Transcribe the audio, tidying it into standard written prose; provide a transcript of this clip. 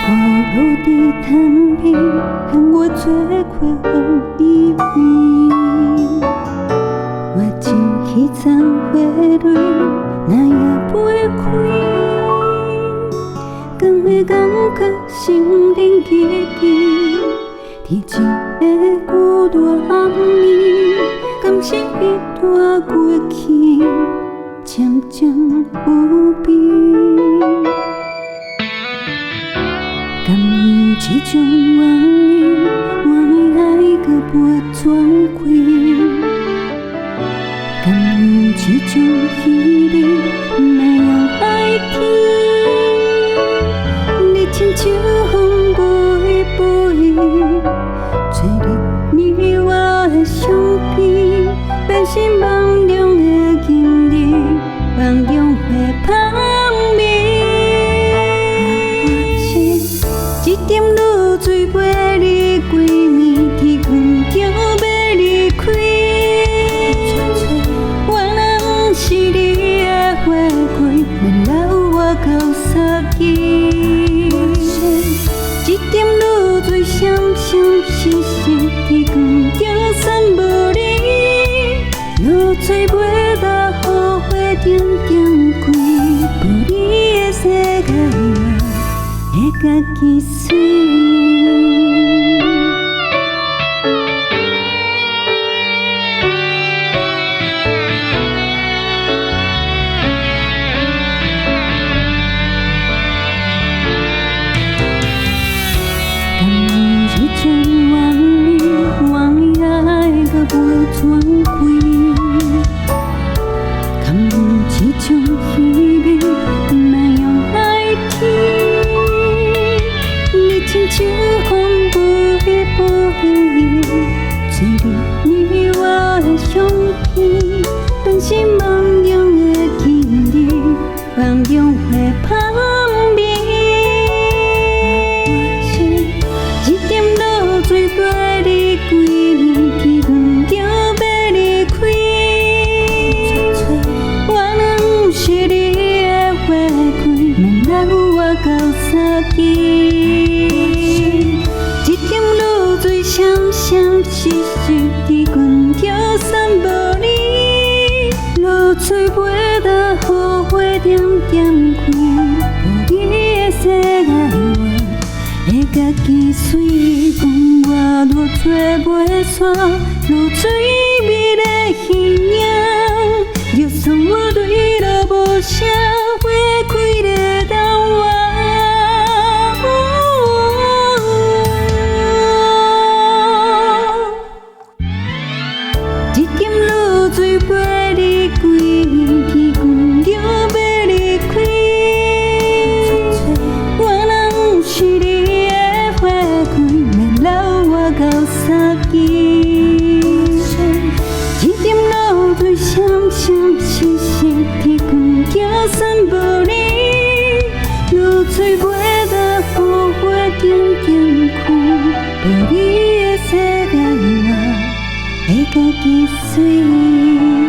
落地摊皮，向我做过风依偎。我真稀残花蕊，哪也飞开。敢会感觉心灵记记，伫一个孤单暗暝，敢是彼段过去，渐渐有味。甘愿这种怨念，愿意爱搁袂全开。甘愿这种稀微，哪样爱天？你亲像风飞飞，吹入你我的相片，变成梦中的经历，梦中的香味。一点露水陪你归暝，天光就要离开。我若不是你的花开，免留我到三更。一点露水闪闪烁烁，天光就散无你。露水袂干，雨花点点开，无你的世界会家己水。甘愿这种怨念，愿意爱搁袂全开。甘愿这种虚伪，哪样爱天？亲像风飞飞，吹入你我的相片，变成梦中的记忆，梦中的香味。一点露水陪你归暝，天光就要离开。我若不是你的花开，免留我到三更。闪闪烁烁，天光就散无你。露水袂干，雨花点点开，无你的世界我会家己随。讲我落做袂煞，露水美丽形影，就算我对路无声，花开在等我。水陪你归暝，天光就要离开。我若不是你的花开，免留我到三更。一点露水闪闪烁烁，天光就散无你。露水袂干，雨花点点开，无你的世界我会家己水。